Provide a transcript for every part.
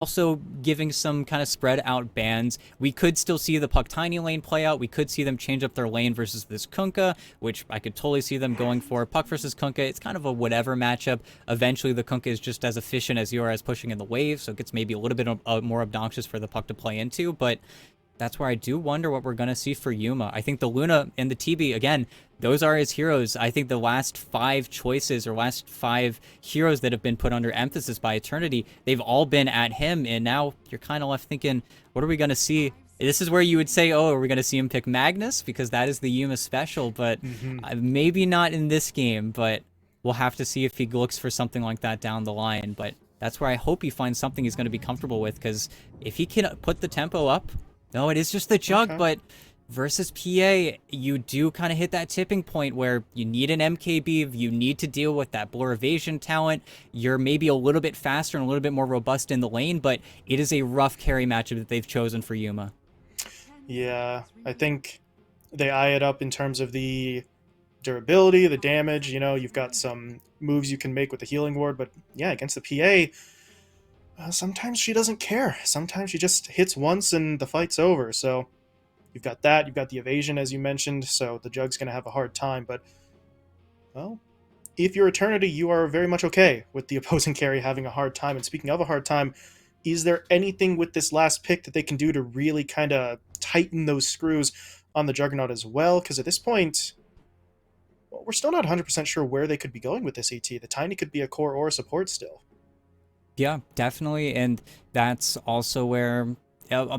also giving some kind of spread out bans. We could still see the Puck Tiny lane play out. We could see them change up their lane versus this Kunkka, which I could totally see them going for. Puck versus Kunkka, it's kind of a whatever matchup. Eventually, the Kunkka is just as efficient as you are as pushing in the wave, so it gets maybe a little bit more obnoxious for the Puck to play into, but that's where I do wonder what we're going to see for Yuma. I think the Luna and the TB, again, those are his heroes. I think the last five choices or last five heroes that have been put under emphasis by Eternity, they've all been at him. And now you're kind of left thinking, what are we going to see? This is where you would say, oh, are we going to see him pick Magnus? Because that is the Yuma special. But maybe not in this game. But we'll have to see if he looks for something like that down the line. But that's where I hope he finds something he's going to be comfortable with. Because if he can put the tempo up, no, it is just the jug, Okay. but versus PA, you do kind of hit that tipping point where you need an MKB, you need to deal with that blur evasion talent. You're maybe a little bit faster and a little bit more robust in the lane, but it is a rough carry matchup that they've chosen for Yuma. Yeah, I think they eye it up in terms of the durability, the damage. You know, you've got some moves you can make with the healing ward, but yeah, against the PA, sometimes she doesn't care. Sometimes she just hits once and the fight's over. So you've got that. You've got the evasion, as you mentioned. So the Jug's going to have a hard time. But, well, if you're Eternity, you are very much okay with the opposing carry having a hard time. And speaking of a hard time, is there anything with this last pick that they can do to really kind of tighten those screws on the Juggernaut as well? Because at this point, well, we're still not 100% sure where they could be going with this AT. The Tiny could be a core or a support still. Yeah, definitely. And that's also where,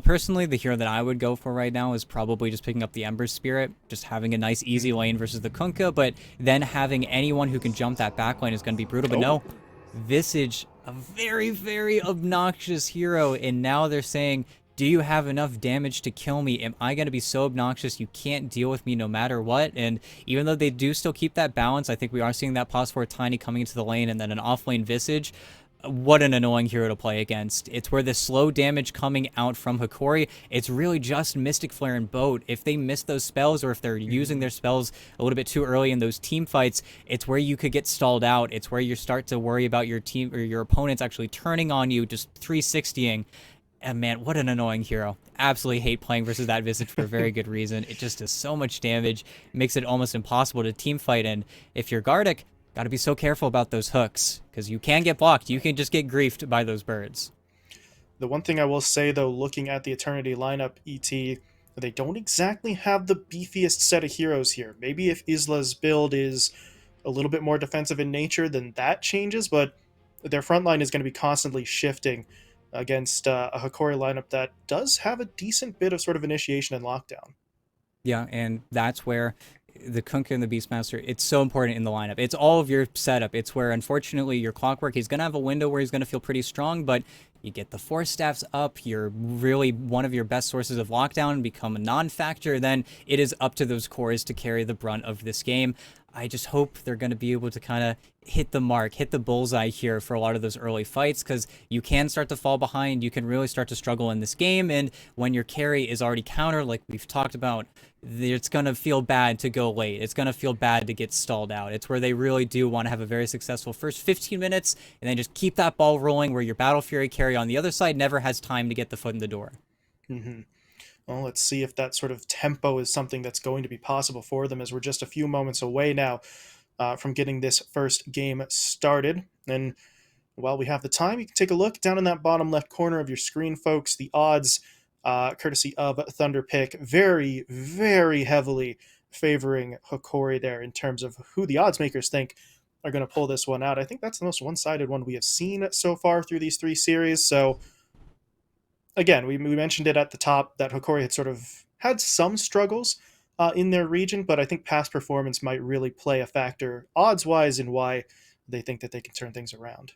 personally, the hero that I would go for right now is probably just picking up the Ember Spirit, just having a nice, easy lane versus the Kunkka, but then having anyone who can jump that back lane is going to be brutal. But Oh, no, Visage, a very, very obnoxious hero, and now they're saying, do you have enough damage to kill me? Am I going to be so obnoxious you can't deal with me no matter what? And even though they do still keep that balance, I think we are seeing that pause for Tiny coming into the lane and then an off lane Visage. What an annoying hero to play against. It's where the slow damage coming out from Hokori, it's really just Mystic Flare and Boat. If they miss those spells or if they're using their spells a little bit too early in those team fights, it's where you could get stalled out. It's where you start to worry about your team or your opponents actually turning on you, just 360ing. And man, what an annoying hero. Absolutely hate playing versus that Visage for a very good reason. It just does so much damage, makes it almost impossible to team fight. And if you're Gardic, got to be so careful about those hooks because you can get blocked. You can just get griefed by those birds. the one thing I will say, though, looking at the Eternity lineup, ET, they don't exactly have the beefiest set of heroes here. Maybe if Isla's build is a little bit more defensive in nature, then that changes, but their front line is going to be constantly shifting against a Hokori lineup that does have a decent bit of sort of initiation and lockdown. Yeah, and that's where the Kunkka and the Beastmaster, it's so important in the lineup. It's all of your setup. It's where, unfortunately, your Clockwork, he's going to have a window where he's going to feel pretty strong, but you get the Force Staffs up, you're really one of your best sources of lockdown, become a non-factor, then it is up to those cores to carry the brunt of this game. I just hope they're going to be able to kind of hit the mark, hit the bullseye here for a lot of those early fights, because you can start to fall behind. You can really start to struggle in this game. And when your carry is already countered, like we've talked about, it's going to feel bad to go late. It's going to feel bad to get stalled out. It's where they really do want to have a very successful first 15 minutes and then just keep that ball rolling where your Battle Fury carry on the other side never has time to get the foot in the door. Mm-hmm. Well, let's see if that sort of tempo is something that's going to be possible for them, as we're just a few moments away now from getting this first game started. And while we have the time, you can take a look down in that bottom left corner of your screen, folks. The odds, courtesy of Thunderpick, very, very heavily favoring Hokori there in terms of who the odds makers think are going to pull this one out. I think that's the most one-sided one we have seen so far through these three series. So again, we mentioned it at the top that Hokori had sort of had some struggles in their region, but I think past performance might really play a factor odds wise in why they think that they can turn things around.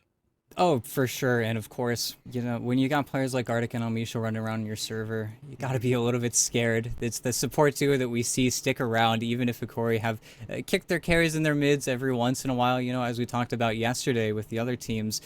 Oh, for sure. And of course, when you got players like Arctic and Amisha running around on your server, you got to be a little bit scared. It's the support duo that we see stick around, even if Hikori have kicked their carries in their mids every once in a while, as we talked about yesterday with the other teams.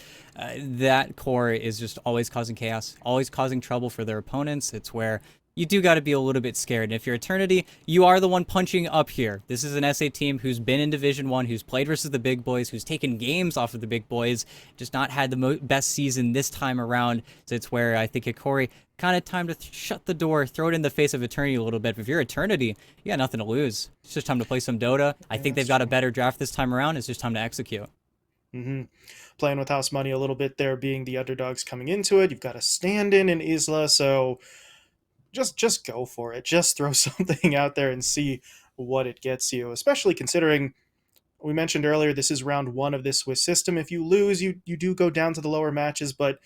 That core is just always causing chaos, always causing trouble for their opponents. It's where you do got to be a little bit scared. And if you're Eternity, you are the one punching up here. This is an SA team who's been in Division 1, who's played versus the big boys, who's taken games off of the big boys, just not had the best season this time around. So it's where I think Hokori kind of time to shut the door, throw it in the face of Eternity a little bit. But if you're Eternity, you got nothing to lose. It's just time to play some Dota. I think they've got a better draft this time around. It's just time to execute. Playing with house money a little bit there, being the underdogs coming into it. You've got a stand-in Isla, so just go for it. Just throw something out there and see what it gets you, especially considering we mentioned earlier this is round 1 of this Swiss system. If you lose, you do go down to the lower matches, but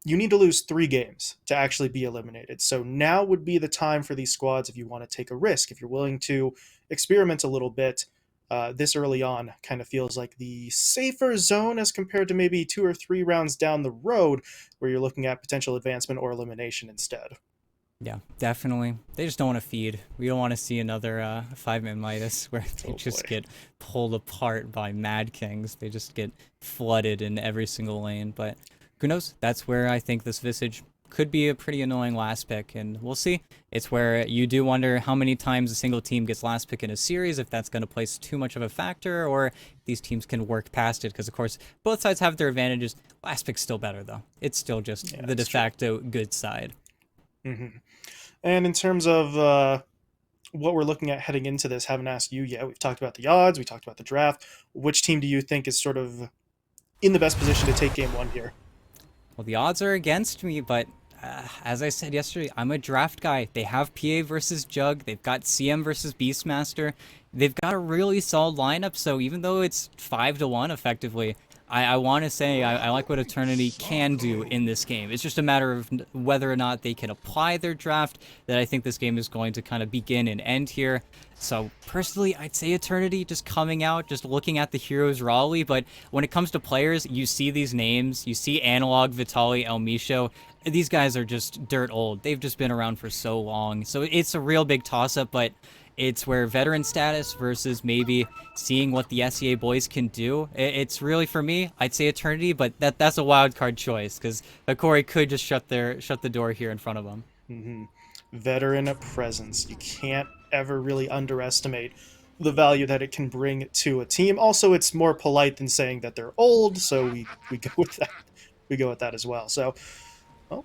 you need to lose 3 games to actually be eliminated. So now would be the time for these squads if you want to take a risk, if you're willing to experiment a little bit. This early on kind of feels like the safer zone as compared to maybe 2 or 3 rounds down the road where you're looking at potential advancement or elimination instead. Yeah, definitely. They just don't want to feed. We don't want to see another 5-man Midas where they just get pulled apart by Mad Kings. They just get flooded in every single lane. But who knows? That's where I think this Visage could be a pretty annoying last pick, and we'll see. It's where you do wonder how many times a single team gets last pick in a series, if that's going to place too much of a factor, or if these teams can work past it, because of course both sides have their advantages. Last pick's still better though. It's still just the de facto good side. And in terms of what we're looking at heading into this, haven't asked you yet. We've talked about the odds, we talked about the draft. Which team do you think is sort of in the best position to take game 1 here? Well, the odds are against me, but as I said yesterday, I'm a draft guy. They have PA versus Jug. They've got CM versus Beastmaster. They've got a really solid lineup, so even though it's 5-1 effectively, I want to say I like what Eternity can do in this game. It's just a matter of whether or not they can apply their draft that I think this game is going to kind of begin and end here. So personally, I'd say Eternity just coming out, just looking at the heroes rawly. But when it comes to players, you see these names. You see Analog, Vitaly, El Misho. These guys are just dirt old. They've just been around for so long. So it's a real big toss-up, but it's where veteran status versus maybe seeing what the SEA boys can do. It's really, for me, I'd say Eternity, but that's a wild card choice because Hokori could just shut the door here in front of them. Veteran presence. You can't ever really underestimate the value that it can bring to a team. Also, it's more polite than saying that they're old, so we go with that. We go with that as well. So, well,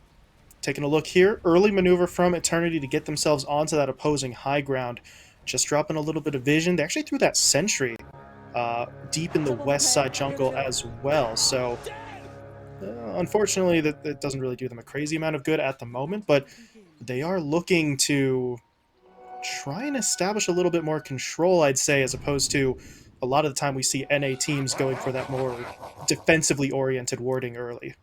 taking a look here, early maneuver from Eternity to get themselves onto that opposing high ground. Just dropping a little bit of vision. They actually threw that sentry deep in the west side jungle as well. So, unfortunately, that doesn't really do them a crazy amount of good at the moment, but they are looking to try and establish a little bit more control, I'd say, as opposed to a lot of the time we see NA teams going for that more defensively oriented warding early.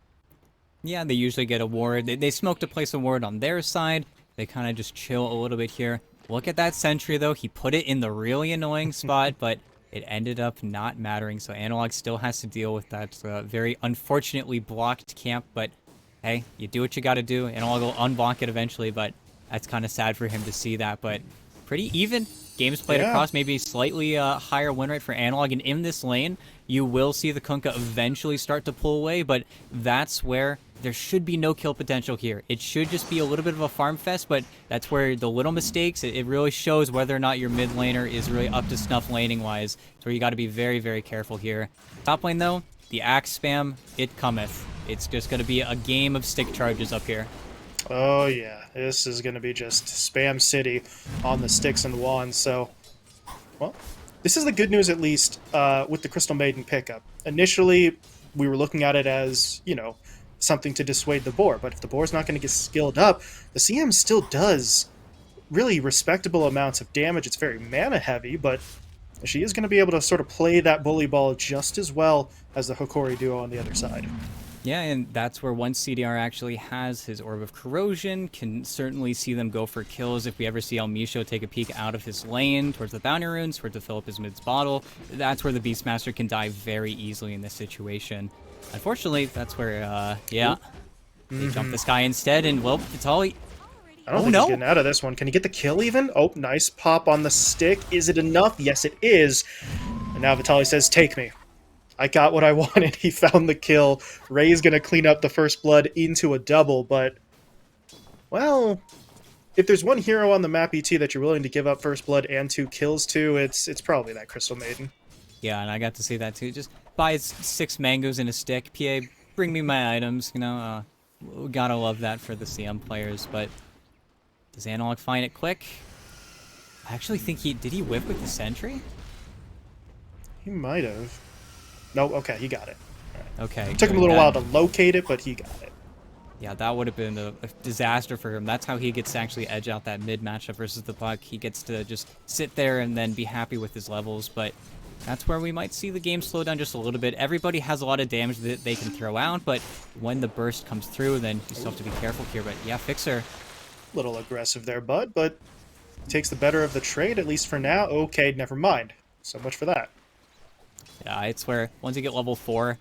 Yeah, they usually get a ward. They smoke to place a ward on their side. They kind of just chill a little bit here. Look at that sentry, though. He put it in the really annoying spot, but it ended up not mattering. So Analog still has to deal with that very unfortunately blocked camp. But hey, you do what you got to do. Analog will unblock it eventually, but that's kind of sad for him to see that. But pretty even. Games played across, maybe slightly higher win rate for Analog. And in this lane, you will see the Kunkka eventually start to pull away, but that's where there should be no kill potential here. It should just be a little bit of a farm fest, but that's where the little mistakes, it really shows whether or not your mid laner is really up to snuff laning-wise. So you got to be very, very careful here. Top lane, though, the axe spam, it cometh. It's just going to be a game of stick charges up here. Oh, yeah. This is going to be just spam city on the sticks and wands. So, well, this is the good news, at least, with the Crystal Maiden pickup. Initially, we were looking at it as, you know, something to dissuade the boar, but if the boar's not going to get skilled up, the CM still does really respectable amounts of damage. It's very mana heavy, but she is going to be able to sort of play that bully ball just as well as the Hokori duo on the other side. Yeah, and that's where once CDR actually has his Orb of Corrosion, can certainly see them go for kills. If we ever see El Misho take a peek out of his lane towards the Bounty Runes, towards to fill up his mid's bottle, that's where the Beastmaster can die very easily in this situation. Unfortunately, that's where, they jump this guy instead, and, well, Vitaly... I don't think he's getting out of this one. Can he get the kill even? Oh, nice pop on the stick. Is it enough? Yes, it is. And now Vitaly says, take me. I got what I wanted. He found the kill. Ray's going to clean up the first blood into a double, but, well, if there's one hero on the map, ET, that you're willing to give up first blood and 2 kills to, it's probably that Crystal Maiden. Yeah, and I got to see that too. Just buy 6 mangoes and a stick. PA, bring me my items. Gotta love that for the CM players. But does Analog find it quick? I actually think did he whip with the sentry? He might have. No, okay, he got it. Okay. Took him a little while to locate it, but he got it. Yeah, that would have been a disaster for him. That's how he gets to actually edge out that mid matchup versus the Puck. He gets to just sit there and then be happy with his levels, but that's where we might see the game slow down just a little bit. Everybody has a lot of damage that they can throw out, but when the burst comes through, then you still have to be careful here. But yeah, Fixer. A little aggressive there, bud, but takes the better of the trade, at least for now. Okay, never mind. So much for that. Yeah, it's where once you get level 4,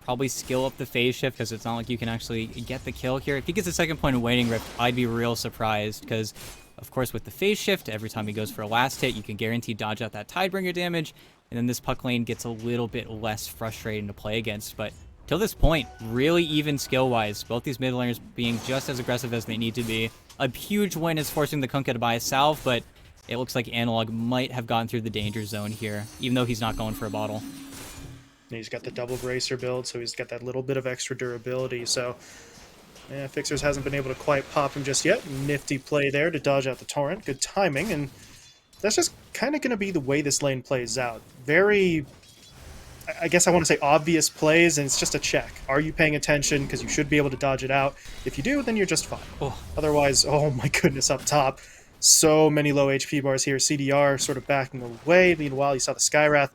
probably skill up the phase shift, because it's not like you can actually get the kill here. If he gets a second point of Waning Rift, I'd be real surprised, because of course with the phase shift, every time he goes for a last hit, you can guarantee dodge out that Tidebringer damage, and then this Puck lane gets a little bit less frustrating to play against. But till this point, really even skill-wise, both these mid laners being just as aggressive as they need to be. A huge win is forcing the Kunkka to buy a salve, but it looks like Analog might have gone through the danger zone here, even though he's not going for a bottle. He's got the double bracer build, so he's got that little bit of extra durability. So, yeah, Fixers hasn't been able to quite pop him just yet. Nifty play there to dodge out the Torrent. Good timing, and that's just kind of going to be the way this lane plays out. Very, I guess I want to say obvious plays, and it's just a check. Are you paying attention? Because you should be able to dodge it out. If you do, then you're just fine. Oh. Otherwise, oh my goodness, up top. So many low HP bars here. CDR sort of backing away. Meanwhile, you saw the Skywrath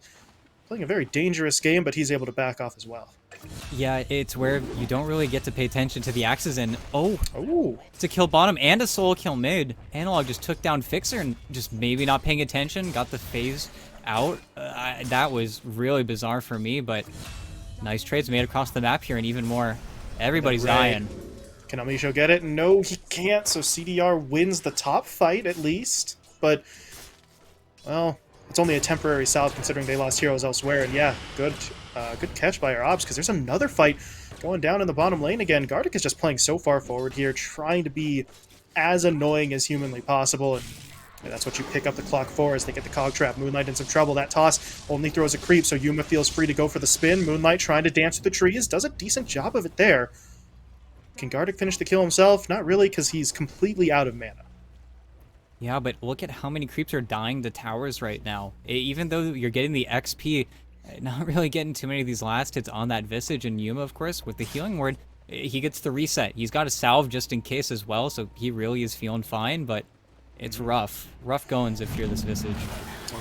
playing a very dangerous game, but he's able to back off as well. Yeah, it's where you don't really get to pay attention to the axes, and Ooh. it's a kill bottom and a solo kill mid. Analog just took down Fixer and just maybe not paying attention, got the phase out. That was really bizarre for me, but nice trades made across the map here, and even more. Everybody's dying. Can Amisho get it? No, he can't, so CDR wins the top fight at least, but, well, it's only a temporary salve considering they lost heroes elsewhere, and yeah, good catch by our Obs, because there's another fight going down in the bottom lane again. Gardic is just playing so far forward here, trying to be as annoying as humanly possible, and that's what you pick up the clock for as they get the cog trap. Moonlight in some trouble. That toss only throws a creep, so Yuma feels free to go for the spin. Moonlight trying to dance through the trees, does a decent job of it there. Can Gardic finish the kill himself? Not really, because he's completely out of mana. Yeah, but look at how many creeps are dying to towers right now. Even though you're getting the XP, not really getting too many of these last hits on that Visage, and Yuma, of course, with the healing ward, he gets the reset. He's got a salve just in case as well, so he really is feeling fine, but it's rough. Rough goings if you're this Visage.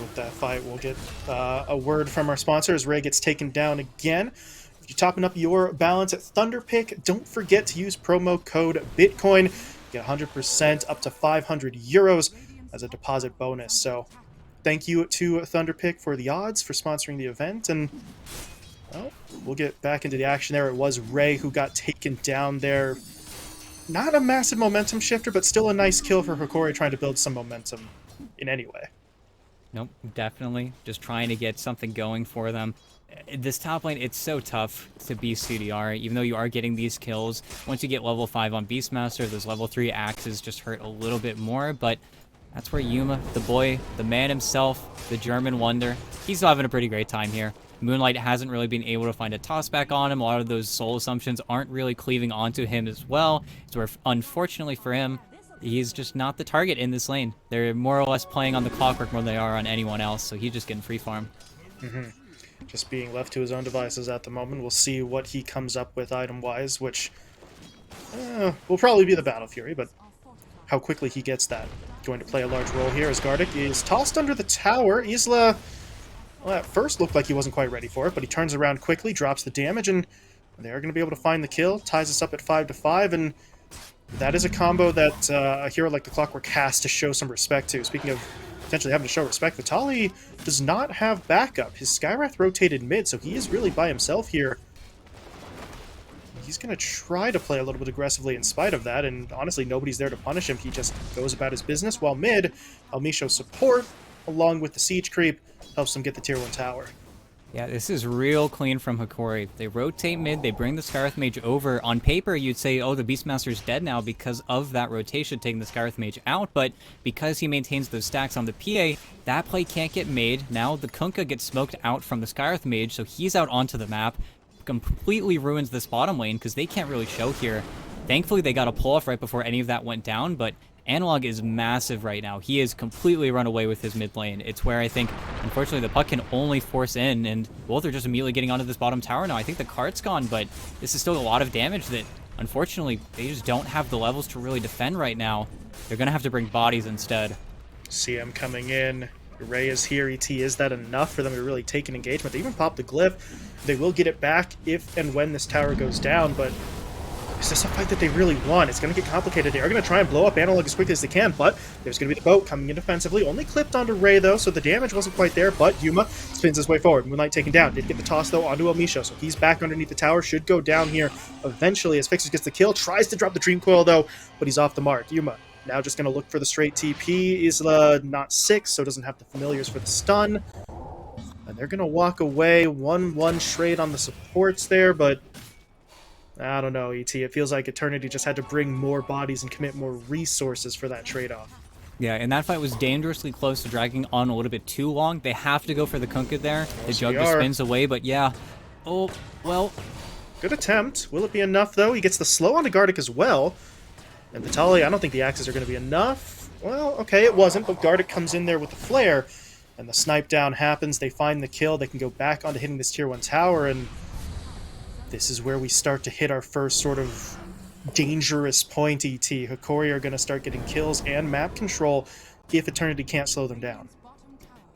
With that fight, we'll get a word from our sponsor as Ray gets taken down again. If you're topping up your balance at Thunderpick, don't forget to use promo code Bitcoin. Get 100% up to 500 euros as a deposit bonus. So thank you to Thunderpick for the odds, for sponsoring the event, and well, we'll get back into the action there. It was Ray who got taken down there. Not a massive momentum shifter, but still a nice kill for Hokori trying to build some momentum in any way. Nope, definitely. Just trying to get something going for them. This top lane, it's so tough to be CDR, even though you are getting these kills. Once you get level 5 on Beastmaster, those level 3 axes just hurt a little bit more, but that's where Yuma, the boy, the man himself, the German wonder, he's still having a pretty great time here. Moonlight hasn't really been able to find a toss back on him. A lot of those soul assumptions aren't really cleaving onto him as well, so where, unfortunately for him, he's just not the target in this lane. They're more or less playing on the clockwork more than they are on anyone else, so he's just getting free farm. Just being left to his own devices at the moment. We'll see what he comes up with item-wise, which will probably be the Battle Fury, but how quickly he gets that going to play a large role here as Gardic is tossed under the tower. Isla, well, at first looked like he wasn't quite ready for it, but he turns around quickly, drops the damage, and they're going to be able to find the kill. Ties us up at 5-5, and that is a combo that a hero like the Clockwork has to show some respect to. Speaking of potentially having to show respect, Vitali does not have backup. His Skywrath rotated mid, so he is really by himself here. He's going to try to play a little bit aggressively in spite of that, and honestly, nobody's there to punish him. He just goes about his business, while mid, Almisho's support, along with the siege creep, helps him get the tier 1 tower. Yeah, this is real clean from Hokori. They rotate mid, they bring the Skywrath Mage over. On paper, you'd say, oh, the Beastmaster's dead now because of that rotation taking the Skywrath Mage out, but because he maintains those stacks on the PA, that play can't get made. Now the Kunkka gets smoked out from the Skywrath Mage, so he's out onto the map. Completely ruins this bottom lane because they can't really show here. Thankfully, they got a pull-off right before any of that went down, but Analog is massive right now. He has completely run away with his mid lane. It's where I think, unfortunately, the puck can only force in, and both are just immediately getting onto this bottom tower now. I think the cart's gone, but this is still a lot of damage that, unfortunately, they just don't have the levels to really defend right now. They're going to have to bring bodies instead. CM coming in. Ray is here. ET, is that enough for them to really take an engagement? They even pop the glyph. They will get it back if and when this tower goes down, but is this a fight that they really want? It's going to get complicated. They are going to try and blow up Analog as quickly as they can, but there's going to be the boat coming in defensively. Only clipped onto Ray, though, so the damage wasn't quite there, but Yuma spins his way forward. Moonlight taken down. Did get the toss, though, onto Amisho, so he's back underneath the tower. Should go down here eventually as Fixers gets the kill. Tries to drop the Dream Coil, though, but he's off the mark. Yuma now just going to look for the straight TP. Isla not 6, so doesn't have the familiars for the stun. And they're going to walk away. 1-1 trade on the supports there, but I don't know, ET. It feels like Eternity just had to bring more bodies and commit more resources for that trade-off. Yeah, and that fight was dangerously close to dragging on a little bit too long. They have to go for the Kunkka there. The Jug just spins away, but yeah. Oh, well. Good attempt. Will it be enough, though? He gets the slow onto Gardic as well. And Vitaly, I don't think the axes are going to be enough. Well, okay, it wasn't, but Gardic comes in there with the flare, and the snipe down happens. They find the kill. They can go back onto hitting this Tier 1 tower, and this is where we start to hit our first sort of dangerous point, ET. Hokori are going to start getting kills and map control if Eternity can't slow them down.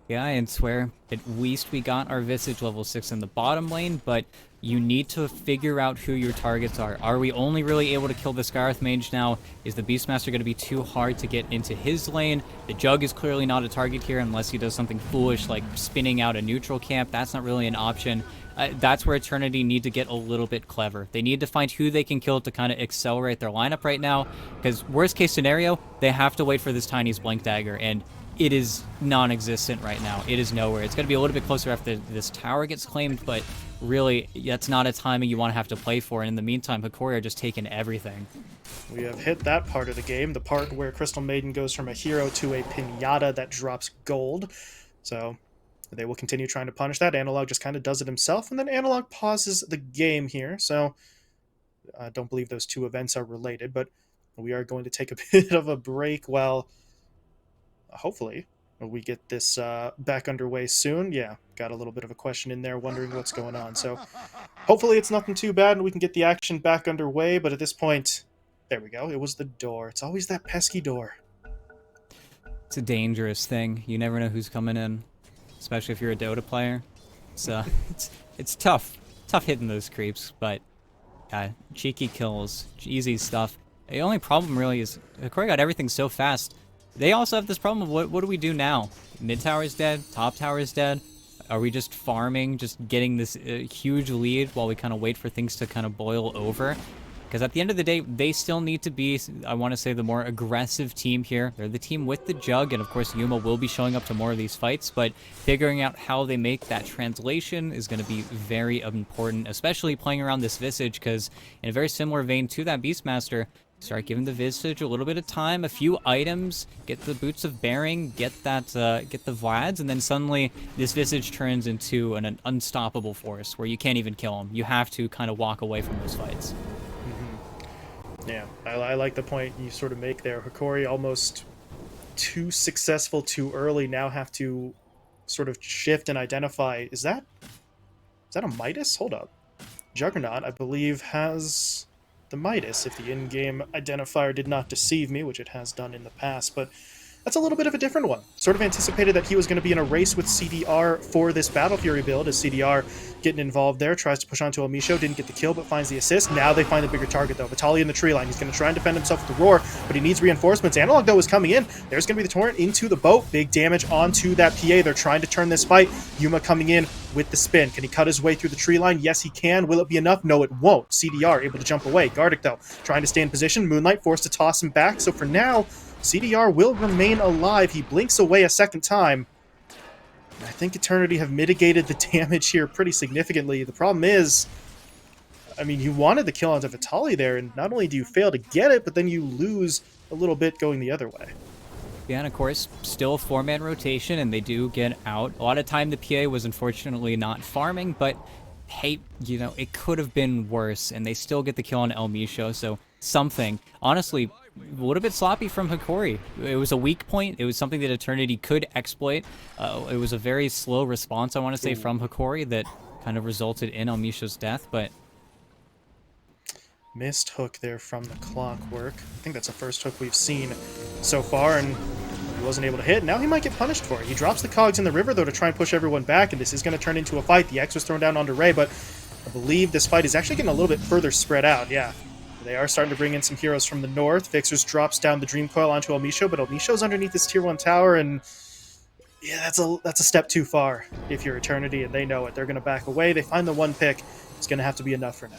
Yeah, and swear, at least we got our Visage level 6 in the bottom lane, but you need to figure out who your targets are. Are we only really able to kill the Skywrath Mage now? Is the Beastmaster going to be too hard to get into his lane? The Jug is clearly not a target here unless he does something foolish like spinning out a neutral camp. That's not really an option. That's where Eternity need to get a little bit clever. They need to find who they can kill to kind of accelerate their lineup right now, because worst case scenario, they have to wait for this Tiny's Blink Dagger, and it is non-existent right now. It is nowhere. It's going to be a little bit closer after this tower gets claimed, but really, that's not a timing you want to have to play for, and in the meantime, Hokori are just taking everything. We have hit that part of the game, the part where Crystal Maiden goes from a hero to a pinata that drops gold. So they will continue trying to punish that. Analog just kind of does it himself, and then Analog pauses the game here. So I don't believe those two events are related, but we are going to take a bit of a break while hopefully we get this back underway soon. Yeah, got a little bit of a question in there wondering what's going on. So hopefully it's nothing too bad and we can get the action back underway, but at this point, there we go. It was the door. It's always that pesky door. It's a dangerous thing. You never know who's coming in, especially if you're a Dota player. So it's tough hitting those creeps, but cheeky kills, easy stuff. The only problem really is Hokori got everything so fast. They also have this problem of what do we do now? Mid tower is dead, top tower is dead. Are we just farming, just getting this huge lead while we kind of wait for things to kind of boil over? Because at the end of the day, they still need to be, I want to say, the more aggressive team here. They're the team with the Jug, and of course Yuma will be showing up to more of these fights, but figuring out how they make that translation is going to be very important, especially playing around this Visage, because in a very similar vein to that Beastmaster, start giving the Visage a little bit of time, a few items, get the Boots of Bearing, get the Vlads, and then suddenly this Visage turns into an unstoppable force where you can't even kill him. You have to kind of walk away from those fights. Yeah, I like the point you sort of make there. Hokori almost too successful too early, now have to sort of shift and identify. Is that a Midas? Hold up. Juggernaut, I believe, has the Midas, if the in-game identifier did not deceive me, which it has done in the past, but that's a little bit of a different one. Sort of anticipated that he was going to be in a race with CDR for this Battle Fury build, as CDR getting involved there, tries to push onto Amisho, didn't get the kill, but finds the assist. Now they find the bigger target, though. Vitaly in the tree line. He's going to try and defend himself with the Roar, but he needs reinforcements. Analog, though, is coming in. There's going to be the Torrent into the boat. Big damage onto that PA. They're trying to turn this fight. Yuma coming in with the spin. Can he cut his way through the tree line? Yes, he can. Will it be enough? No, it won't. CDR able to jump away. Gardic, though, trying to stay in position. Moonlight forced to toss him back. So for now, CDR will remain alive. He blinks away a second time. I think Eternity have mitigated the damage here pretty significantly. The problem is, I mean, you wanted the kill onto Vitali there, and not only do you fail to get it, but then you lose a little bit going the other way. Yeah, and of course, still a 4-man rotation, and they do get out. A lot of time the PA was unfortunately not farming, but hey, you know, it could have been worse, and they still get the kill on El Misho, so something. Honestly, a little bit sloppy from Hokori. It was a weak point. It was something that Eternity could exploit. It was a very slow response, I want to say, from Hokori that kind of resulted in El Misho's death, but Missed hook there from the Clockwork. I think that's the first hook we've seen so far, and he wasn't able to hit. Now he might get punished for it. He drops the cogs in the river, though, to try and push everyone back, and this is going to turn into a fight. The X was thrown down onto Ray, but I believe this fight is actually getting a little bit further spread out. Yeah, they are starting to bring in some heroes from the north. Fixers drops down the Dream Coil onto El Misho, but El Misho's underneath this Tier 1 tower, and yeah, that's a step too far if you're Eternity, and they know it. They're going to back away. They find the one pick. It's going to have to be enough for now.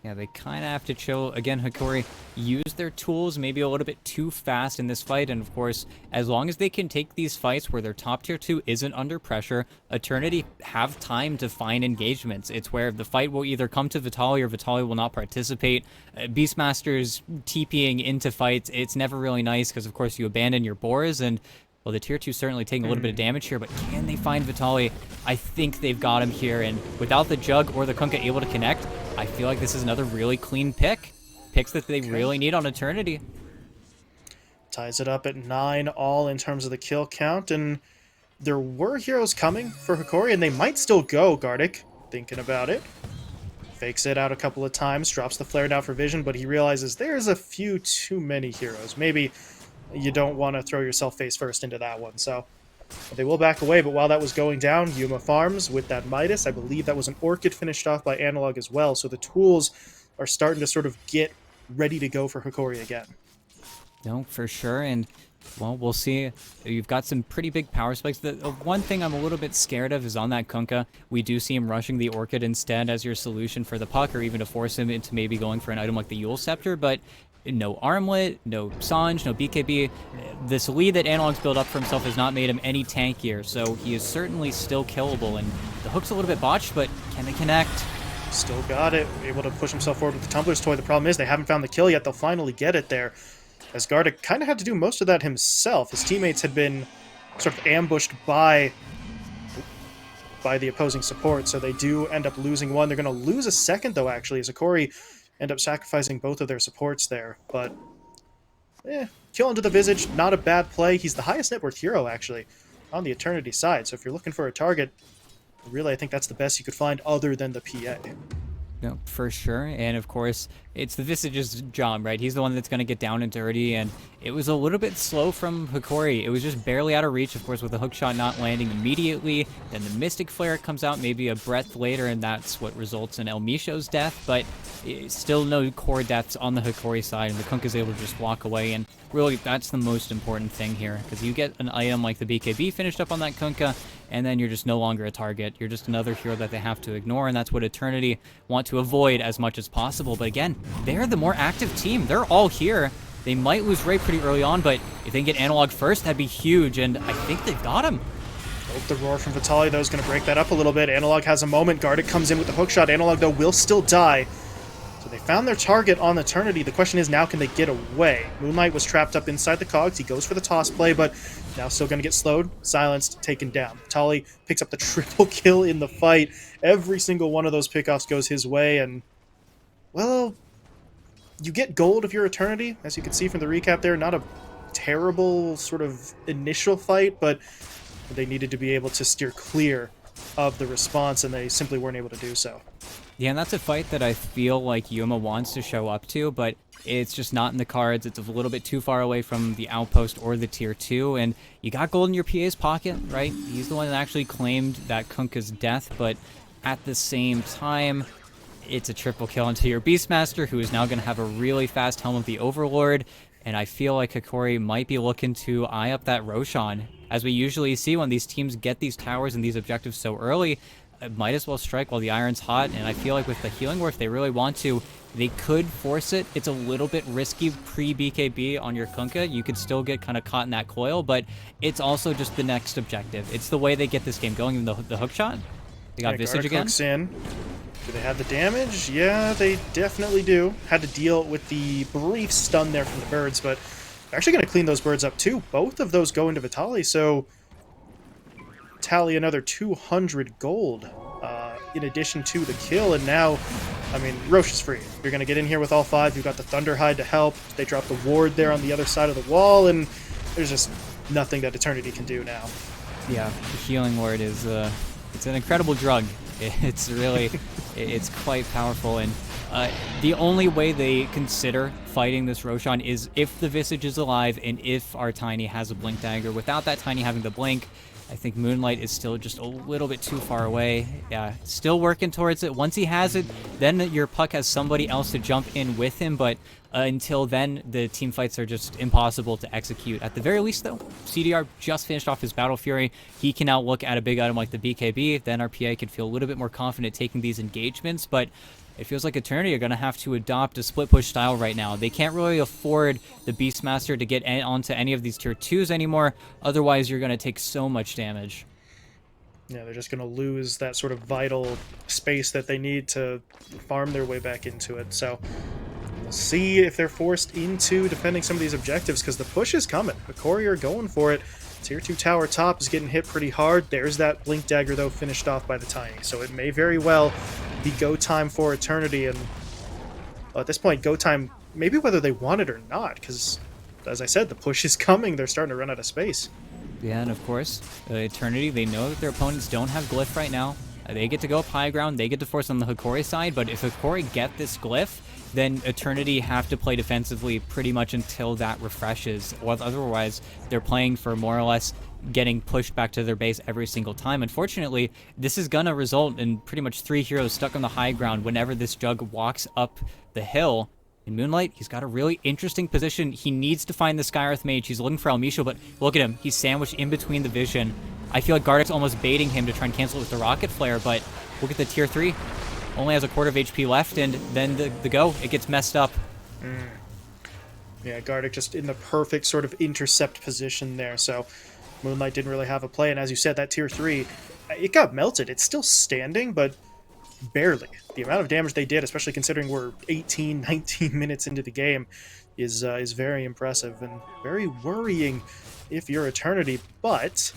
yeah, they kind of have to chill. Again, Hokori used their tools maybe a little bit too fast in this fight, and of course, as long as they can take these fights where their top tier 2 isn't under pressure, Eternity have time to find engagements. It's where the fight will either come to Vitali or Vitali will not participate. Beastmaster's TPing into fights, it's never really nice because, of course, you abandon your boars, and well, the tier 2 certainly taking a little bit of damage here, but can they find Vitali? I think they've got him here, and without the Jug or the Kunkka able to connect, I feel like this is another really clean pick. Picks that they really need on Eternity. Ties it up at 9 all in terms of the kill count, and there were heroes coming for Hokori, and they might still go, Gardic, thinking about it. Fakes it out a couple of times, drops the flare down for vision, but he realizes there's a few too many heroes. Maybe you don't want to throw yourself face first into that one, so they will back away. But while that was going down, Yuma farms with that Midas. I believe that was an Orchid finished off by Analog as well, so the tools are starting to sort of get ready to go for Hokori again. No, for sure, and well, we'll see. You've got some pretty big power spikes. The one thing I'm a little bit scared of is on that Kunkka, we do see him rushing the Orchid instead as your solution for the puck, or even to force him into maybe going for an item like the Yule Scepter, but no Armlet, no Sanj, no BKB. This lead that Analog's built up for himself has not made him any tankier, so he is certainly still killable, and the hook's a little bit botched, but can they connect? Still got it, able to push himself forward with the Tumbler's Toy. The problem is they haven't found the kill yet. They'll finally get it there, as Gardic kind of had to do most of that himself. His teammates had been sort of ambushed by the opposing support, so they do end up losing one. They're going to lose a second, though, actually, as Hokori end up sacrificing both of their supports there. But, kill into the Visage, not a bad play. He's the highest net worth hero, actually, on the Eternity side. So if you're looking for a target, really, I think that's the best you could find other than the PA. No, for sure. And of course, it's the Visage's job, right? He's the one that's going to get down and dirty, and it was a little bit slow from Hokori. It was just barely out of reach, of course, with the hookshot not landing immediately. Then the Mystic Flare comes out maybe a breath later, and that's what results in El Misho's death, but still no core deaths on the Hokori side, and the Kunkka is able to just walk away, and really, that's the most important thing here, because you get an item like the BKB finished up on that Kunkka, and then you're just no longer a target. You're just another hero that they have to ignore, and that's what Eternity want to avoid as much as possible. But again, they're the more active team. They're all here. They might lose Ray pretty early on, but if they can get Analog first, that'd be huge, and I think they've got him. The roar from Vitali, though, is going to break that up a little bit. Analog has a moment. Gardic comes in with the hookshot. Analog, though, will still die. So they found their target on Eternity. The question is now, can they get away? Moonlight was trapped up inside the cogs. He goes for the toss play, but now still going to get slowed, silenced, taken down. Vitali picks up the triple kill in the fight. Every single one of those pickoffs goes his way, and, well, you get gold if you're Eternity, as you can see from the recap there. Not a terrible sort of initial fight, but they needed to be able to steer clear of the response, and they simply weren't able to do so. Yeah, and that's a fight that I feel like Yuma wants to show up to, but it's just not in the cards. It's a little bit too far away from the outpost or the tier 2, and you got gold in your PA's pocket, right? He's the one that actually claimed that Kunkka's death, but at the same time, it's a triple kill into your Beastmaster, who is now going to have a really fast Helm of the Overlord, and I feel like Hokori might be looking to eye up that Roshan. As we usually see when these teams get these towers and these objectives so early, might as well strike while the iron's hot, and I feel like with the healing ward, if they really want to, they could force it. It's a little bit risky pre-BKB on your Kunkka. You could still get kind of caught in that coil, but it's also just the next objective. It's the way they get this game going. Even the hook shot, they got Visage again. Hooks in. Do they have the damage? Yeah, they definitely do. Had to deal with the brief stun there from the birds, but they're actually going to clean those birds up too. Both of those go into Vitali, so tally another 200 gold in addition to the kill. And now, I mean, Roche is free. You're going to get in here with all 5. You've got the Thunderhide to help. They drop the ward there on the other side of the wall, and there's just nothing that Eternity can do now. Yeah, the healing ward is it's an incredible drug. It's really, it's quite powerful, and the only way they consider fighting this Roshan is if the Visage is alive and if our Tiny has a Blink Dagger. Without that Tiny having the Blink, I think Moonlight is still just a little bit too far away. Yeah, still working towards it. Once he has it, then your Puck has somebody else to jump in with him, but until then, the team fights are just impossible to execute. At the very least, though, CDR just finished off his Battle Fury. He can now look at a big item like the BKB. Then our PA can feel a little bit more confident taking these engagements, but it feels like Eternity are going to have to adopt a split push style right now. They can't really afford the Beastmaster to get onto any of these tier 2s anymore. Otherwise, you're going to take so much damage. Yeah, they're just going to lose that sort of vital space that they need to farm their way back into it. So we'll see if they're forced into defending some of these objectives, because the push is coming. Hokori are going for it. Tier 2 tower top is getting hit pretty hard. There's that Blink Dagger, though, finished off by the Tiny. So it may very well be go time for Eternity. And well, at this point, go time, maybe whether they want it or not, because, as I said, the push is coming. They're starting to run out of space. Yeah, and of course, Eternity, they know that their opponents don't have Glyph right now. They get to go up high ground. They get to force on the Hokori side, but if Hokori get this Glyph, then Eternity have to play defensively pretty much until that refreshes. Or otherwise, they're playing for more or less getting pushed back to their base every single time. Unfortunately, this is going to result in pretty much 3 heroes stuck on the high ground whenever this Jug walks up the hill. In Moonlight, he's got a really interesting position. He needs to find the Skyreth Mage. He's looking for Almisho, but look at him. He's sandwiched in between the vision. I feel like Gardeck's almost baiting him to try and cancel it with the Rocket Flare, but look at the tier 3. Only has a quarter of HP left, and then the go, it gets messed up. Yeah, Gardeck just in the perfect sort of intercept position there, so Moonlight didn't really have a play, and as you said, that tier 3, it got melted. It's still standing, but barely. The amount of damage they did, especially considering we're 18, 19 minutes into the game, is very impressive and very worrying if you're Eternity, but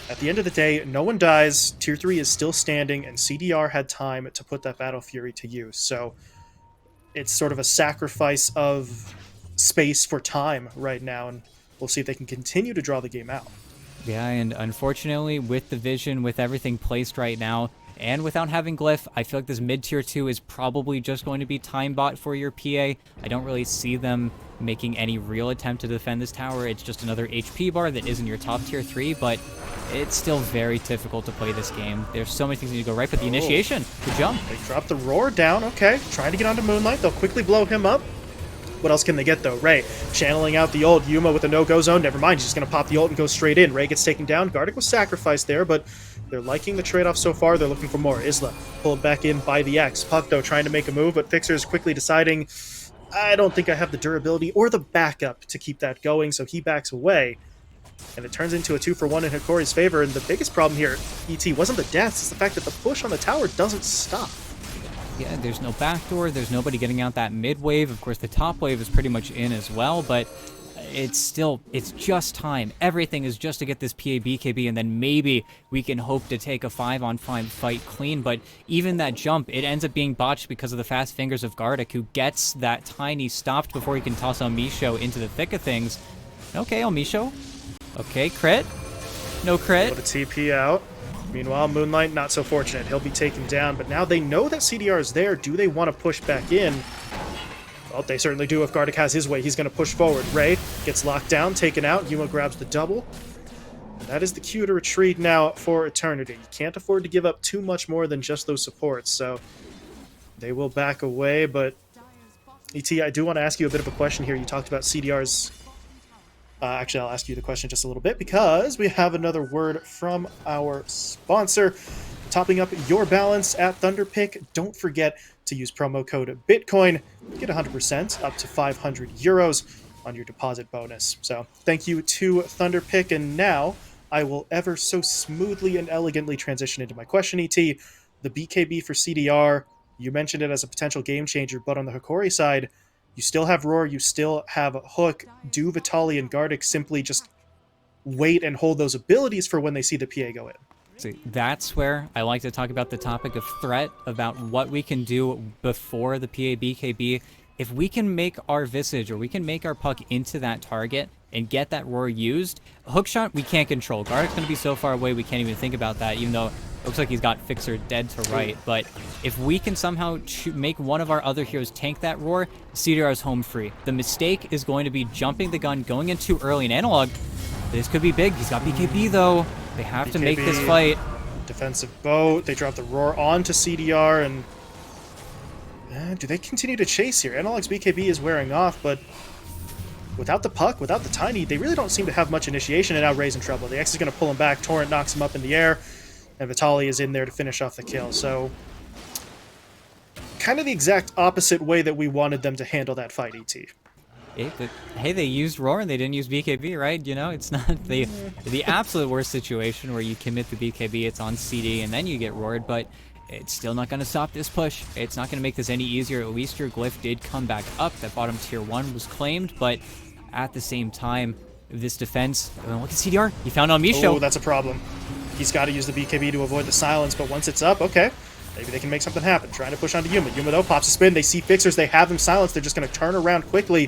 at the end of the day, no one dies, tier 3 is still standing, and CDR had time to put that Battle Fury to use, so it's sort of a sacrifice of space for time right now, and we'll see if they can continue to draw the game out. Yeah, and unfortunately, with the vision, with everything placed right now, and without having Glyph, I feel like this mid-tier 2 is probably just going to be time bot for your PA. I don't really see them making any real attempt to defend this tower. It's just another HP bar that isn't your top tier 3, but it's still very difficult to play this game. There's so many things that need to go right, but the initiation, the jump. They drop the roar down, okay. Trying to get onto Moonlight, they'll quickly blow him up. What else can they get, though? Ray channeling out the ult. Yuma with a no-go zone. Never mind, he's just going to pop the ult and go straight in. Ray gets taken down. Gardeck was sacrificed there, but they're liking the trade-off so far. They're looking for more. Isla pulled back in by the X. Puck, though, trying to make a move, but Fixer's quickly deciding, I don't think I have the durability or the backup to keep that going, so he backs away. And it turns into a 2-for-1 in Hokori's favor, and the biggest problem here, ET, wasn't the deaths, it's the fact that the push on the tower doesn't stop. Yeah, there's no backdoor, there's nobody getting out that mid wave. Of course, the top wave is pretty much in as well, but it's just time. Everything is just to get this PA BKB, and then maybe we can hope to take a 5-on-5 fight clean, but even that jump, it ends up being botched because of the fast fingers of Gardeck, who gets that Tiny stopped before he can toss Almisho into the thick of things. Okay, Almisho. Okay, crit. No crit. Put a TP out. Meanwhile, Moonlight, not so fortunate. He'll be taken down, but now they know that CDR is there. Do they want to push back in? Well, they certainly do. If Gardeck has his way, he's going to push forward. Ray gets locked down, taken out. Yuma grabs the double. And that is the cue to retreat now for Eternity. You can't afford to give up too much more than just those supports, so they will back away. But, ET, I do want to ask you a bit of a question here. You talked about CDR's... actually, I'll ask you the question just a little bit because we have another word from our sponsor. topping up your balance at Thunderpick. Don't forget to use promo code Bitcoin. Get 100% up to 500 euros on your deposit bonus. So thank you to Thunderpick. And now I will ever so smoothly and elegantly transition into my question, ET. The BKB for CDR, you mentioned it as a potential game changer, but on the Hokori side, you still have Roar, you still have Hook. Do Vitali and Gardic simply just wait and hold those abilities for when they see the PA go in? So that's where I like to talk about the topic of threat, about what we can do before the PA BKB. If we can make our Visage or we can make our Puck into that target and get that Roar used, Hookshot we can't control. Gardic's going to be so far away we can't even think about that, even though it looks like he's got Fixer dead to right. But if we can somehow make one of our other heroes tank that Roar, CDR is home free. The mistake is going to be jumping the gun, going in too early in Analog. This could be big. He's got BKB though. They have to make this fight. Defensive boat. They drop the Roar onto CDR, and do they continue to chase here? Analog's BKB is wearing off, but without the Puck, without the Tiny, they really don't seem to have much initiation, and now Ray's in trouble. The X is going to pull him back. Torrent knocks him up in the air, and Vitali is in there to finish off the kill. So kind of the exact opposite way that we wanted them to handle that fight, ET. Hey, they used Roar and they didn't use BKB, right? You know, it's not the absolute worst situation where you commit the BKB, it's on CD, and then you get roared, but it's still not going to stop this push. It's not going to make this any easier. At least your Glyph did come back up. That bottom tier 1 was claimed, but at the same time, this defense... Look at CDR. He found on Misho. Oh, that's a problem. He's got to use the BKB to avoid the silence, but once it's up, okay. Maybe they can make something happen. Trying to push onto Yuma. Yuma, though, pops a spin. They see Fixers. They have him silenced. They're just going to turn around quickly,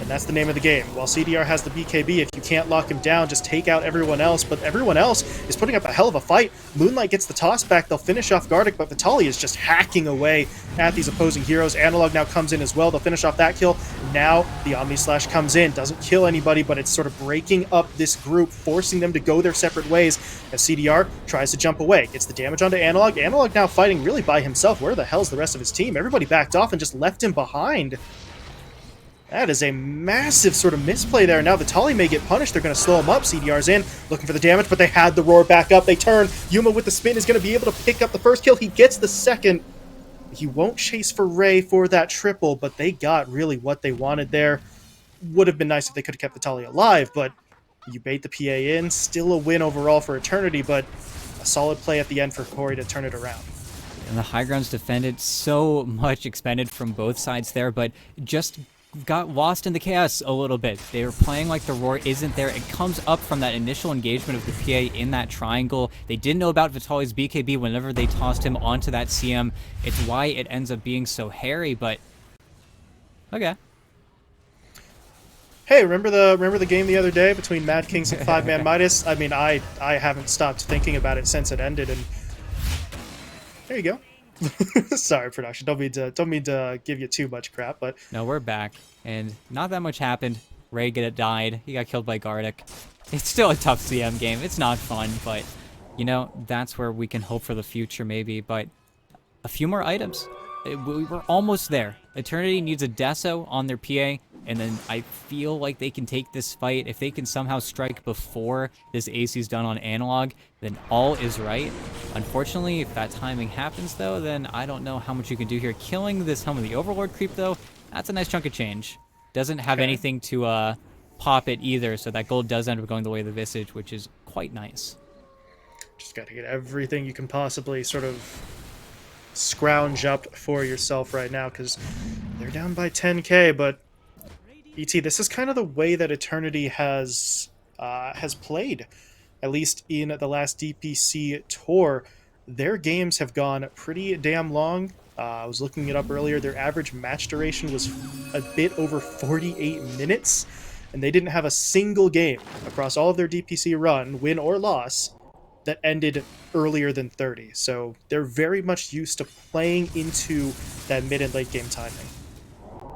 and that's the name of the game. While CDR has the BKB, if you can't lock him down, just take out everyone else. But everyone else is putting up a hell of a fight. Moonlight gets the toss back. They'll finish off Gardic, but Vitali is just hacking away at these opposing heroes. Analog now comes in as well. They'll finish off that kill. Now the Omni Slash comes in. Doesn't kill anybody, but it's sort of breaking up this group, forcing them to go their separate ways as CDR tries to jump away. Gets the damage onto Analog. Analog now fighting really by himself. Where the hell's the rest of his team? Everybody backed off and just left him behind. That is a massive sort of misplay there. Now Vitali may get punished. They're going to slow him up. CDR's in, looking for the damage, but they had the Roar back up. They turn. Yuma with the spin is going to be able to pick up the first kill. He gets the second. He won't chase for Ray for that triple, but they got really what they wanted there. Would have been nice if they could have kept Vitali alive, but you bait the PA in. Still a win overall for Eternity, but a solid play at the end for Hokori to turn it around. And the high ground's defended, so much expended from both sides there, but just got lost in the chaos a little bit. They were playing like the Roar isn't there. It comes up from that initial engagement of the PA in that triangle. They didn't know about Vitali's BKB whenever they tossed him onto that CM. It's why it ends up being so hairy, but okay. Hey, remember the game the other day between Mad Kings and 5-Man Midas? I mean, I haven't stopped thinking about it since it ended, and there you go. Sorry, production. Don't mean to give you too much crap, but no, we're back, and not that much happened. Ray died. He got killed by Gardic. It's still a tough CM game. It's not fun, but you know that's where we can hope for the future, maybe. But a few more items. We're almost there. Eternity needs a Deso on their PA, and then I feel like they can take this fight. If they can somehow strike before this AC is done on Analog, then all is right. Unfortunately, if that timing happens, though, then I don't know how much you can do here. Killing this Helm of the Overlord creep, though, that's a nice chunk of change. Doesn't have anything to pop it either, so that gold does end up going the way of the Visage, which is quite nice. Just got to get everything you can possibly sort of scrounge up for yourself right now, because they're down by 10k, but ET, this is kind of the way that Eternity has played, at least in the last DPC tour. Their games have gone pretty damn long. I was looking it up earlier. Their average match duration was a bit over 48 minutes, and they didn't have a single game across all of their DPC run, win or loss, that ended earlier than 30. So they're very much used to playing into that mid and late game timing.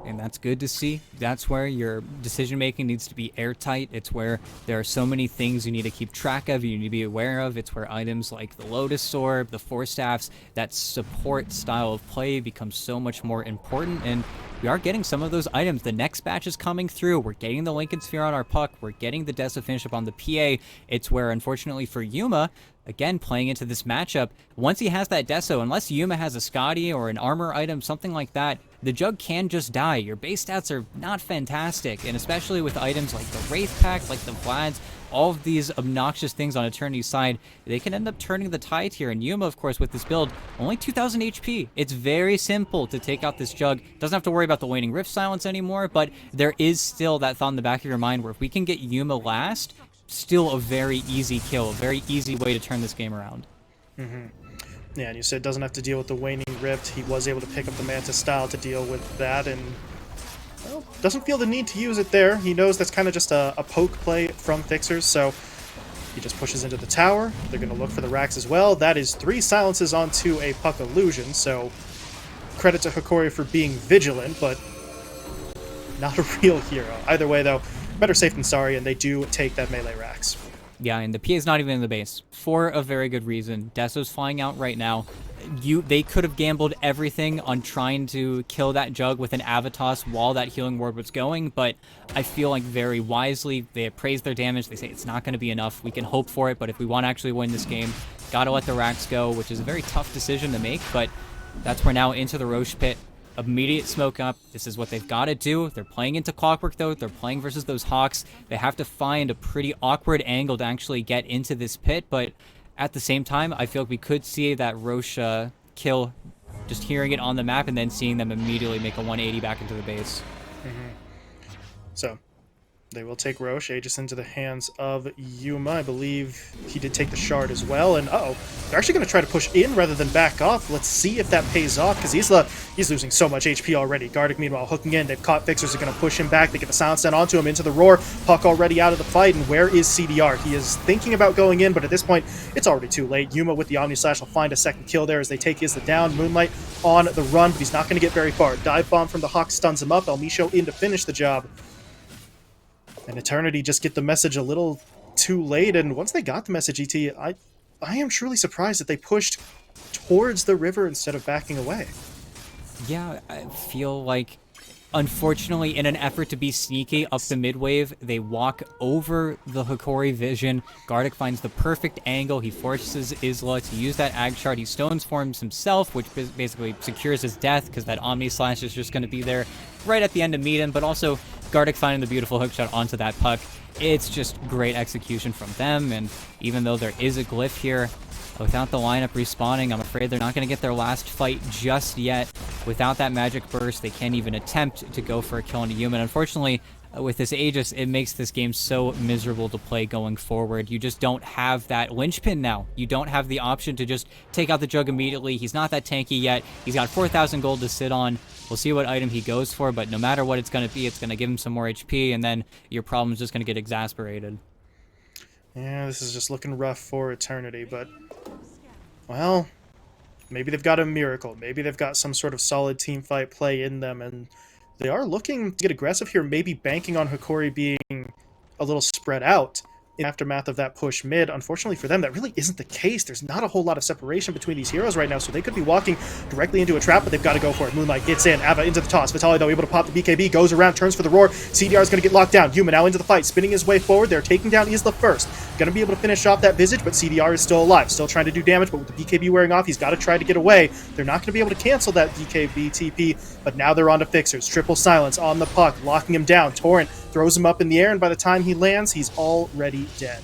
And that's good to see. That's where your decision making needs to be airtight. It's where there are so many things you need to keep track of, you need to be aware of. It's where items like the Lotus Orb, the Force Staffs, that support style of play becomes so much more important. And we are getting some of those items. The next batch is coming through. We're getting the Lincoln Sphere on our puck. We're getting the Deso finish up on the PA. It's where, unfortunately for Yuma, again, playing into this matchup, once he has that Deso, unless Yuma has a Scotty or an armor item, something like that, the Jug can just die. Your base stats are not fantastic, and especially with items like the Wraith Pack, like the Vlads, all of these obnoxious things on Eternity's side, they can end up turning the tide here. And Yuma, of course, with this build, only 2,000 HP. It's very simple to take out this Jug. Doesn't have to worry about the Waning Rift silence anymore, but there is still that thought in the back of your mind where if we can get Yuma last, still a very easy kill, a very easy way to turn this game around. Yeah, and you said doesn't have to deal with the Waning Rift. He was able to pick up the Manta style to deal with that, and well, doesn't feel the need to use it there. He knows that's kind of just a poke play from Fixers, so he just pushes into the tower. They're going to look for the racks as well. That is 3 silences onto a Puck Illusion, so credit to Hokori for being vigilant, but not a real hero. Either way, though, better safe than sorry, and they do take that melee racks. Yeah, and the PA is not even in the base for a very good reason. Deso's flying out right now. They could have gambled everything on trying to kill that Jug with an Avatos while that healing ward was going, but I feel like very wisely they appraise their damage. They say it's not going to be enough. We can hope for it, but if we want to actually win this game, gotta let the racks go, which is a very tough decision to make, but that's where now into the Roche pit. Immediate smoke up. This is what they've got to do. They're playing into Clockwork, though. They're playing versus those Hawks. They have to find a pretty awkward angle to actually get into this pit, but at the same time, I feel like we could see that Roche kill, just hearing it on the map and then seeing them immediately make a 180 back into the base. So they will take Roche. Aegis into the hands of Yuma. I believe he did take the shard as well. And uh-oh, they're actually going to try to push in rather than back off. Let's see if that pays off, because he's losing so much HP already. Gardic, meanwhile, hooking in. They've caught Fixers. Are going to push him back. They get the silence down onto him, into the roar. Puck already out of the fight. And where is CDR? He is thinking about going in, but at this point, it's already too late. Yuma with the Omni Slash will find a second kill there as they take Isla down. Moonlight on the run, but he's not going to get very far. Dive Bomb from the Hawk stuns him up. El Micho in to finish the job. And Eternity just get the message a little too late, and once they got the message, ET, I am truly surprised that they pushed towards the river instead of backing away. Yeah, I feel like, unfortunately, in an effort to be sneaky up the mid-wave, they walk over the Hokori vision. Gardic finds the perfect angle. He forces Isla to use that Ag Shard. He stones forms himself, which basically secures his death, because that Omni Slash is just going to be there right at the end to meet him, but also Gardic finding the beautiful hookshot onto that puck. It's just great execution from them, and even though there is a glyph here, without the lineup respawning, I'm afraid they're not going to get their last fight just yet. Without that magic burst, they can't even attempt to go for a kill into Human. Unfortunately, with this Aegis, it makes this game so miserable to play going forward. You just don't have that linchpin now. You don't have the option to just take out the Jug immediately. He's not that tanky yet. He's got 4,000 gold to sit on. We'll see what item he goes for, but no matter what it's going to be, it's going to give him some more HP, and then your problem's just going to get exasperated. Yeah, this is just looking rough for Eternity, but, well, maybe they've got a miracle. Maybe they've got some sort of solid team fight play in them, and they are looking to get aggressive here, maybe banking on Hokori being a little spread out in aftermath of that push mid. Unfortunately for them, that really isn't the case. There's not a whole lot of separation between these heroes right now, so they could be walking directly into a trap, but they've got to go for it. Moonlight gets in, Ava into the toss. Vitaly, though, able to pop the BKB, goes around, turns for the roar. CDR is going to get locked down. Yuma now into the fight, spinning his way forward. They're taking down Isla first. Going to be able to finish off that Visage, but CDR is still alive, still trying to do damage, but with the BKB wearing off, he's got to try to get away. They're not going to be able to cancel that BKB TP, but now they're on to Fixers. Triple silence on the puck, locking him down. Torrent throws him up in the air, and by the time he lands, he's already dead.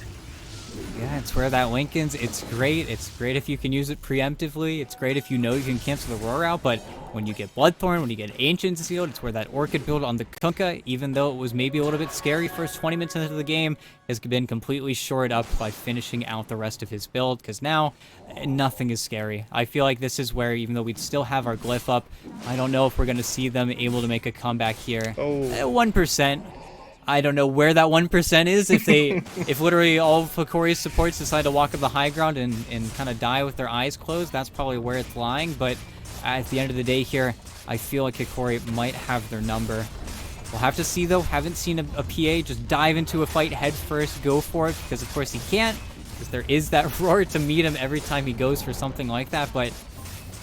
Yeah, it's where that Lincoln's, it's great. It's great if you can use it preemptively. It's great if you know you can cancel the roar out, but when you get Bloodthorn, when you get Ancient Sealed, it's where that Orchid build on the Kunkka, even though it was maybe a little bit scary first 20 minutes into the game, has been completely shored up by finishing out the rest of his build, because now nothing is scary. I feel like this is where, even though we'd still have our glyph up, I don't know if we're going to see them able to make a comeback here. 1%. I don't know where that 1% is. If literally all of Hokori's supports decide to walk up the high ground and kind of die with their eyes closed, that's probably where it's lying. But at the end of the day here, I feel like Hokori might have their number. We'll have to see, though. Haven't seen a PA just dive into a fight head first, go for it, because of course he can't, because there is that roar to meet him every time he goes for something like that, but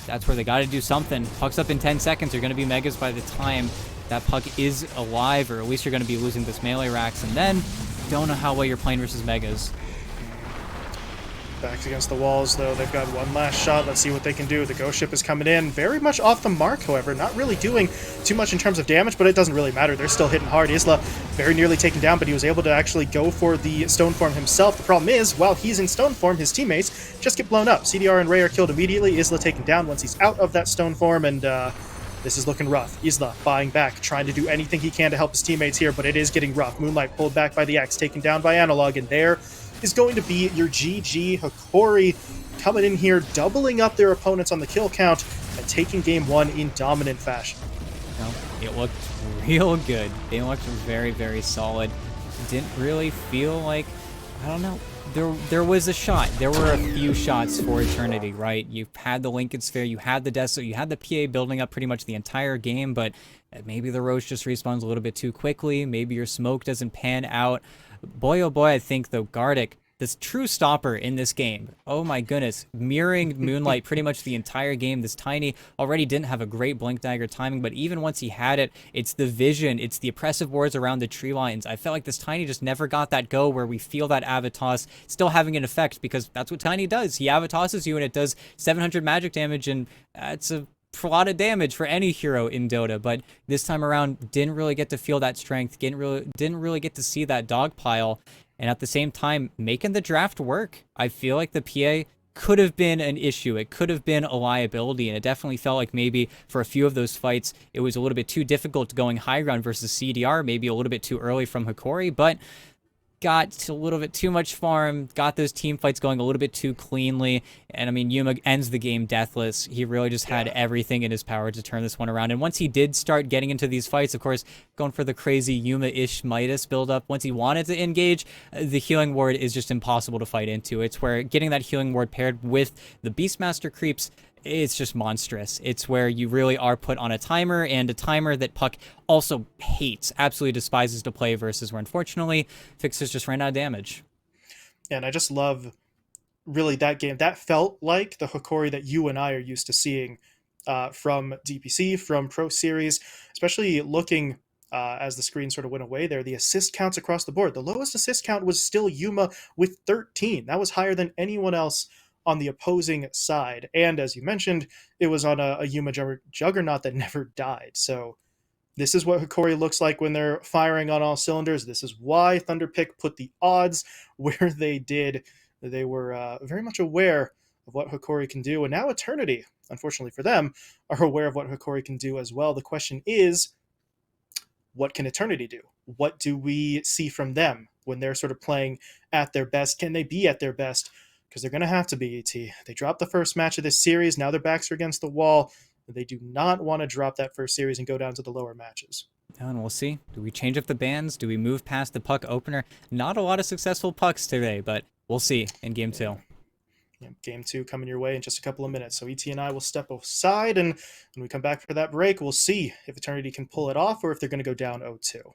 that's where they got to do something. Puck's up in 10 seconds. They're going to be megas by the time that puck is alive, or at least you're going to be losing this melee racks, and then don't know how well you're playing versus megas. Backs against the walls, though. They've got one last shot. Let's see what they can do. The ghost ship is coming in. Very much off the mark, however. Not really doing too much in terms of damage, but it doesn't really matter. They're still hitting hard. Isla very nearly taken down, but he was able to actually go for the stone form himself. The problem is, while he's in stone form, his teammates just get blown up. CDR and Ray are killed immediately. Isla taken down once he's out of that stone form, and this is looking rough. Isla buying back, trying to do anything he can to help his teammates here, but it is getting rough. Moonlight pulled back by the X, taken down by Analog, and there is going to be your GG. Hokori coming in here, doubling up their opponents on the kill count and taking game one in dominant fashion. No, it looked real good. They looked very, very solid. Didn't really feel like, I don't know, there was a shot. There were a few shots for Eternity, right? You had the Lincoln Sphere, you had the Desolate, you had the PA building up pretty much the entire game, but maybe the Roach just respawns a little bit too quickly. Maybe your smoke doesn't pan out. Boy, oh boy, I think, though, Gardic, this true stopper in this game, oh my goodness, mirroring Moonlight pretty much the entire game. This Tiny already didn't have a great Blink Dagger timing, but even once he had it, it's the vision, it's the oppressive wards around the tree lines. I felt like this Tiny just never got that go where we feel that Avatos still having an effect, because that's what Tiny does. He Avatosses you and it does 700 magic damage, and it's a lot of damage for any hero in Dota, but this time around didn't really get to feel that strength, didn't really get to see that dog pile, and at the same time making the draft work. I feel like the PA could have been an issue, it could have been a liability, and it definitely felt like maybe for a few of those fights it was a little bit too difficult going high ground versus CDR, maybe a little bit too early from Hokori, but got a little bit too much farm, got those team fights going a little bit too cleanly, and I mean, Yuma ends the game deathless. He really just had everything in his power to turn this one around, and once he did start getting into these fights, of course, going for the crazy Yuma-ish Midas build-up, once he wanted to engage, the healing ward is just impossible to fight into. It's where getting that healing ward paired with the Beastmaster creeps, it's just monstrous. It's where you really are put on a timer, and a timer that Puck also hates, absolutely despises to play versus, where unfortunately Fixers just ran out of damage. And I just love really that game. That felt like the Hokori that you and I are used to seeing from DPC, from Pro Series, especially looking as the screen sort of went away there, the assist counts across the board. The lowest assist count was still Yuma with 13. That was higher than anyone else on the opposing side. And as you mentioned, it was on a Yuma juggernaut that never died. So this is what Hokori looks like when they're firing on all cylinders. This is why Thunderpick put the odds where they did. They were very much aware of what Hokori can do. And now Eternity, unfortunately for them, are aware of what Hokori can do as well. The question is, what can Eternity do? What do we see from them when they're sort of playing at their best? Can they be at their best? Because they're going to have to be, ET. They dropped the first match of this series. Now their backs are against the wall. They do not want to drop that first series and go down to the lower matches. And we'll see. Do we change up the bans? Do we move past the puck opener? Not a lot of successful pucks today, but we'll see in game two. Yeah, game two coming your way in just a couple of minutes. So ET and I will step aside, and when we come back for that break, we'll see if Eternity can pull it off or if they're going to go down 0-2.